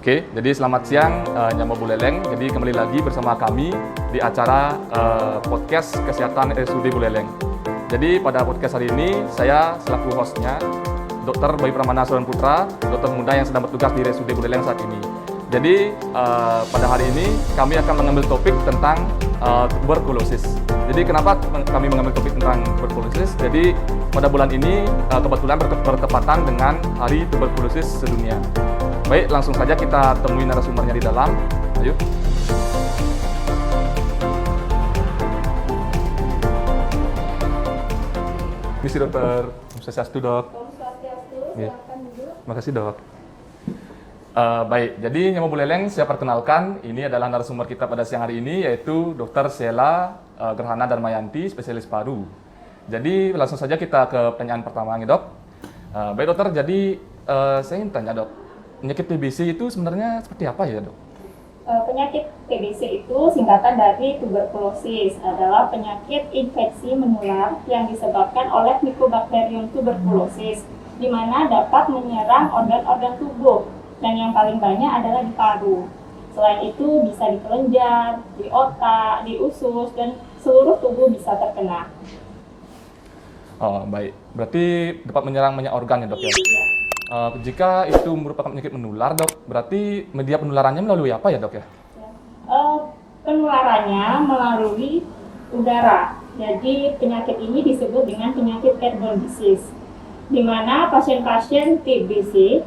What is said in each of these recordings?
Oke, jadi selamat siang Nyama Buleleng. Jadi kembali lagi bersama kami di acara podcast Kesehatan RSUD Buleleng. Jadi pada podcast hari ini saya selaku hostnya Dr. Bayu Pramana Suran Putra, dokter muda yang sedang bertugas di RSUD Buleleng saat ini. Jadi pada hari ini kami akan mengambil topik tentang tuberkulosis. Jadi kenapa kami mengambil topik tentang tuberkulosis? Jadi pada bulan ini kebetulan bertepatan dengan Hari Tuberkulosis Sedunia. Baik, langsung saja kita temui narasumbernya di dalam. Ayo. Misi dokter. Swastiastu, dok. Swastiastu, silakan dulu. Terima kasih, dok. Baik, jadi Nyama Buleleng saya perkenalkan, ini adalah narasumber kita pada siang hari ini, yaitu Dr. Sheila Gerhana Darmayanti, spesialis paru. Jadi langsung saja kita ke pertanyaan pertamanya, dok. Baik dokter, jadi saya ingin tanya, dok, penyakit TBC itu sebenarnya seperti apa ya, dok? Penyakit TBC itu singkatan dari tuberkulosis, adalah penyakit infeksi menular yang disebabkan oleh Mycobacterium tuberculosis, di mana dapat menyerang organ-organ tubuh, dan yang paling banyak adalah di paru. Selain itu bisa di kelenjar, di otak, di usus, dan seluruh tubuh bisa terkena. Oh, baik, berarti dapat menyerang banyak organ ya, dok ya? Iya. Jika itu merupakan penyakit menular, dok, berarti media penularannya melalui apa ya, dok ya? Penularannya melalui udara. Jadi penyakit ini disebut dengan penyakit airborne disease, di mana pasien-pasien TBC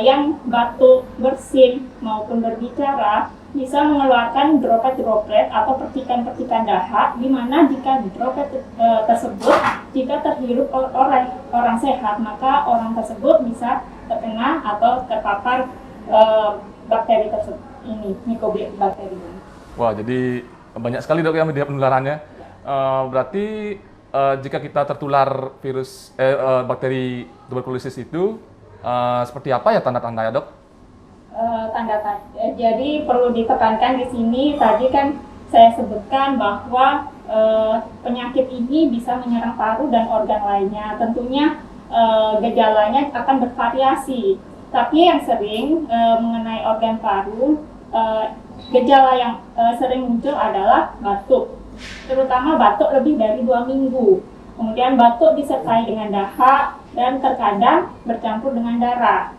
yang batuk, bersin maupun berbicara bisa mengeluarkan droplet-droplet atau percikan-percikan dahak, di mana jika droplet tersebut jika terhirup oleh orang sehat, maka orang tersebut bisa terkena atau terpapar bakteri tersebut, ini Mycobacterium. Wah, jadi banyak sekali, dok, ya media penularannya. Berarti jika kita tertular virus bakteri tuberkulosis itu seperti apa ya tanda-tandanya, dok? Jadi perlu ditekankan di sini, tadi kan saya sebutkan bahwa penyakit ini bisa menyerang paru dan organ lainnya. Tentunya gejalanya akan bervariasi, tapi yang sering mengenai organ paru, gejala yang sering muncul adalah batuk, terutama batuk lebih dari 2 minggu. Kemudian batuk disertai dengan dahak dan terkadang bercampur dengan darah.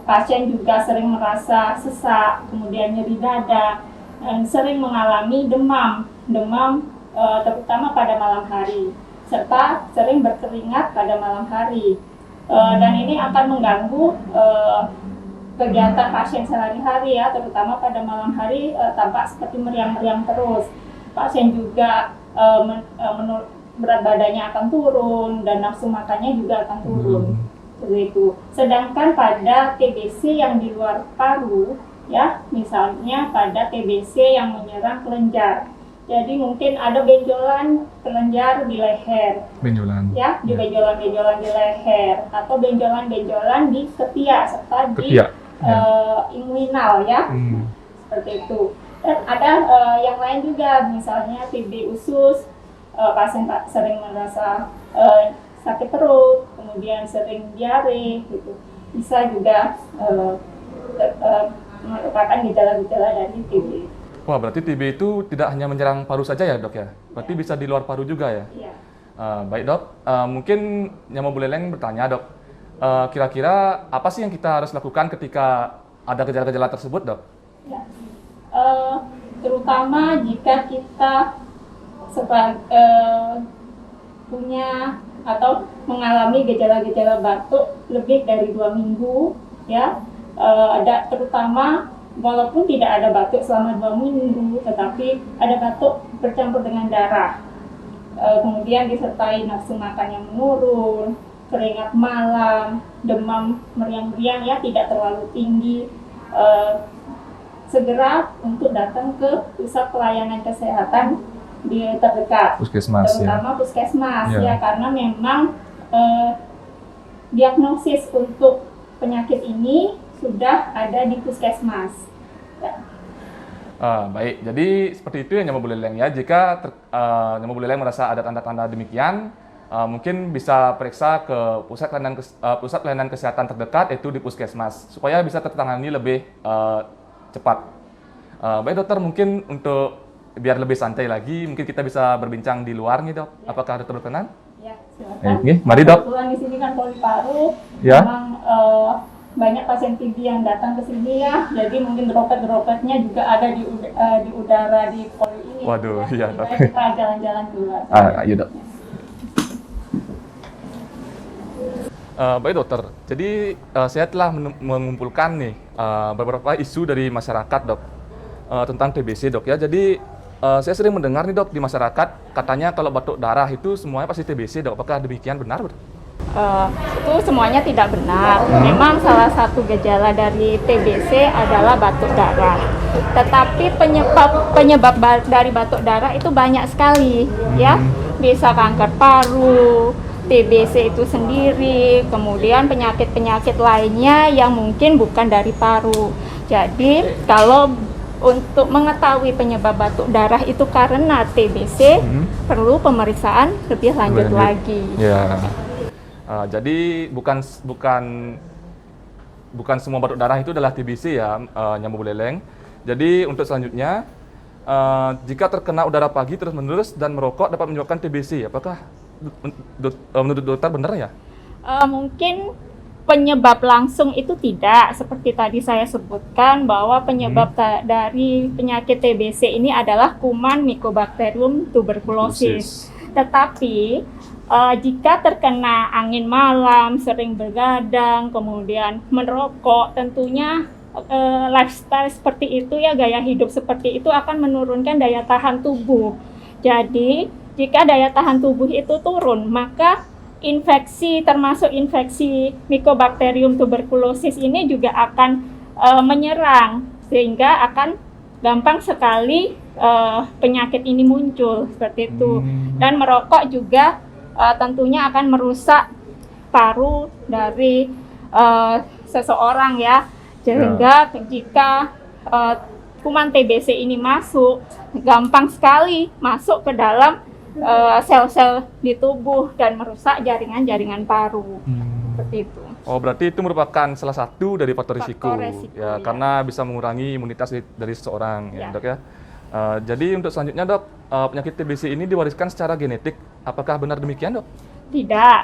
Pasien juga sering merasa sesak, kemudian nyeri dada, dan sering mengalami demam terutama pada malam hari, serta sering berkeringat pada malam hari. Dan ini akan mengganggu kegiatan pasien sehari-hari ya, terutama pada malam hari tampak seperti meriang-meriang terus. Pasien juga berat badannya akan turun dan nafsu makannya juga akan turun. Seperti itu. Sedangkan pada TBC yang di luar paru, ya, misalnya pada TBC yang menyerang kelenjar. Jadi mungkin ada benjolan kelenjar di leher, Benjolan. ya, di benjolan-benjolan di leher, atau benjolan-benjolan di ketiak serta di inguinal, ya, seperti itu. Dan ada yang lain juga, misalnya TB usus, pasien sering merasa sakit perut, kemudian sering diare, gitu. Bisa juga merupakan gejala-gejala dari TB. Wah, berarti TB itu tidak hanya menyerang paru saja ya, dok ya? Berarti bisa di luar paru juga ya? Iya. Baik, dok. Mungkin Nyama Buleleng bertanya, dok, kira-kira apa sih yang kita harus lakukan ketika ada gejala-gejala tersebut, dok? Ya. Terutama jika kita punya atau mengalami gejala-gejala batuk lebih dari 2 minggu, ya, ada terutama walaupun tidak ada batuk selama 2 minggu, tetapi ada batuk bercampur dengan darah, kemudian disertai nafsu makan yang menurun, keringat malam, demam meriang-meriang ya tidak terlalu tinggi, segera untuk datang ke pusat pelayanan kesehatan di terdekat, Puskesmas, terutama puskesmas, ya, karena memang diagnosis untuk penyakit ini sudah ada di puskesmas. Ya. Baik, jadi seperti itu ya Nyama Buleleng ya. Jika Nyama Buleleng merasa ada tanda-tanda demikian, mungkin bisa periksa ke pusat pelayanan kesehatan terdekat, yaitu di puskesmas, supaya bisa tertangani lebih cepat. Baik dokter, mungkin untuk biar lebih santai lagi, mungkin kita bisa berbincang di luar nih dok. Ya. Apakah dokter berkenan? Ya, silakan. Oke, mari dok. Kebetulan di sini kan poli paru, Ya. memang banyak pasien TB yang datang ke sini ya, jadi mungkin droplet-dropletnya juga ada di udara di poli ini. Waduh, iya, Dok. Dok. Kita jalan-jalan keluar. Ayo dok. Baik dokter, jadi saya telah mengumpulkan nih beberapa isu dari masyarakat dok tentang TBC dok ya. Jadi saya sering mendengar nih dok di masyarakat katanya kalau batuk darah itu semuanya pasti TBC dok. Apakah demikian benar? Itu semuanya tidak benar. Memang salah satu gejala dari TBC adalah batuk darah. Tetapi penyebab dari batuk darah itu banyak sekali, ya. Bisa kanker paru, TBC itu sendiri, kemudian penyakit-penyakit lainnya yang mungkin bukan dari paru. Jadi kalau untuk mengetahui penyebab batuk darah itu karena TBC, perlu pemeriksaan lebih lanjut lagi. Ya. Jadi bukan semua batuk darah itu adalah TBC ya, nyamuk buleleng. Jadi untuk selanjutnya, jika terkena udara pagi terus-menerus dan merokok dapat menyebabkan TBC. Apakah menurut dokter benar ya? Mungkin penyebab langsung itu tidak, seperti tadi saya sebutkan bahwa penyebab dari penyakit TBC ini adalah kuman Mycobacterium tuberculosis. Tetapi jika terkena angin malam, sering begadang, kemudian merokok, tentunya lifestyle seperti itu ya, gaya hidup seperti itu akan menurunkan daya tahan tubuh. Jadi jika daya tahan tubuh itu turun, maka infeksi termasuk infeksi Mycobacterium tuberculosis ini juga akan menyerang, sehingga akan gampang sekali penyakit ini muncul seperti itu. Dan merokok juga tentunya akan merusak paru dari seseorang ya, sehingga jika kuman TBC ini masuk, gampang sekali masuk ke dalam sel-sel di tubuh dan merusak jaringan-jaringan paru. Seperti itu. Oh, berarti itu merupakan salah satu dari faktor risiko ya. ya, karena bisa mengurangi imunitas dari seseorang ya, dok ya. Jadi untuk selanjutnya dok, penyakit TBC ini diwariskan secara genetik. Apakah benar demikian dok? Tidak.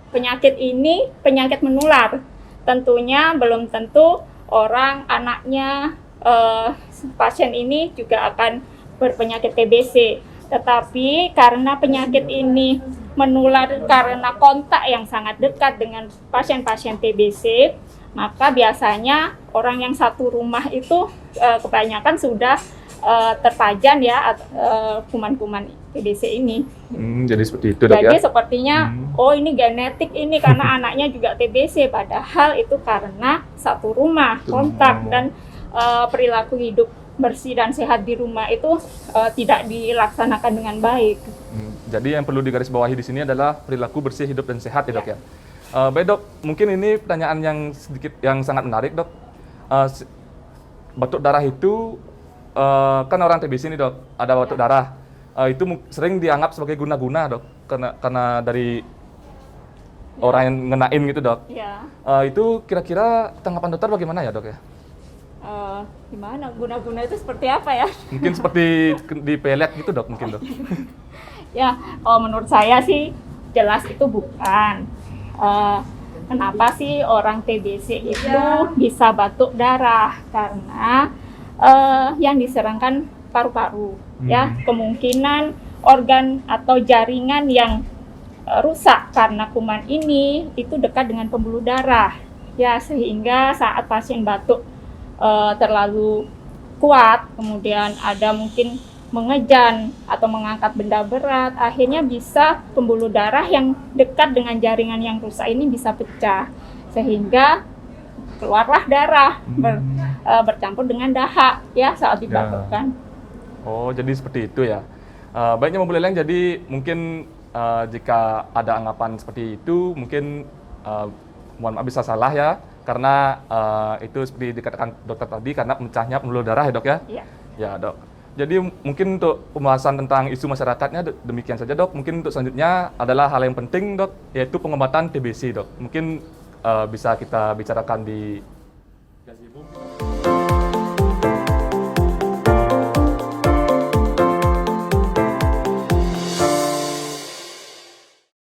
Penyakit ini penyakit menular. Tentunya belum tentu anaknya pasien ini juga akan berpenyakit TBC. Tetapi karena penyakit ini menular karena kontak yang sangat dekat dengan pasien-pasien TBC, maka biasanya orang yang satu rumah itu kebanyakan sudah terpajan ya kuman-kuman TBC ini. Jadi seperti itu dok ya? Jadi sepertinya ini genetik ini karena anaknya juga TBC, padahal itu karena satu rumah kontak dan perilaku hidup bersih dan sehat di rumah itu tidak dilaksanakan dengan baik. Jadi yang perlu digarisbawahi di sini adalah perilaku bersih, hidup dan sehat ya dok ya. Baik dok, mungkin ini pertanyaan yang sangat menarik dok. Batuk darah itu kan orang TBC ini dok, ada batuk darah. Itu sering dianggap sebagai guna-guna dok, karena dari orang yang ngenain gitu dok. Itu kira-kira tanggapan dokter bagaimana ya dok ya? Gimana guna-guna itu seperti apa ya? Mungkin seperti di pelet gitu dok mungkin dok. Ya, menurut saya sih jelas itu bukan. Kenapa sih orang TBC itu bisa batuk darah? Karena yang diserangkan paru-paru, ya, kemungkinan organ atau jaringan yang rusak karena kuman ini itu dekat dengan pembuluh darah, ya, sehingga saat pasien batuk terlalu kuat, kemudian ada mungkin mengejan atau mengangkat benda berat, akhirnya bisa pembuluh darah yang dekat dengan jaringan yang rusak ini bisa pecah, sehingga keluarlah darah bercampur dengan dahak ya saat dibatukkan. Oh, jadi seperti itu ya. Baiknya Mbak Buleleng, jadi mungkin jika ada anggapan seperti itu, mungkin mohon maaf bisa salah ya, karena itu seperti dikatakan dokter tadi, karena pecahnya pembuluh darah ya dok ya? Iya. Ya dok. Jadi mungkin untuk pembahasan tentang isu masyarakatnya demikian saja dok. Mungkin untuk selanjutnya adalah hal yang penting dok, yaitu pengobatan TBC dok. Mungkin bisa kita bicarakan di Gazebo.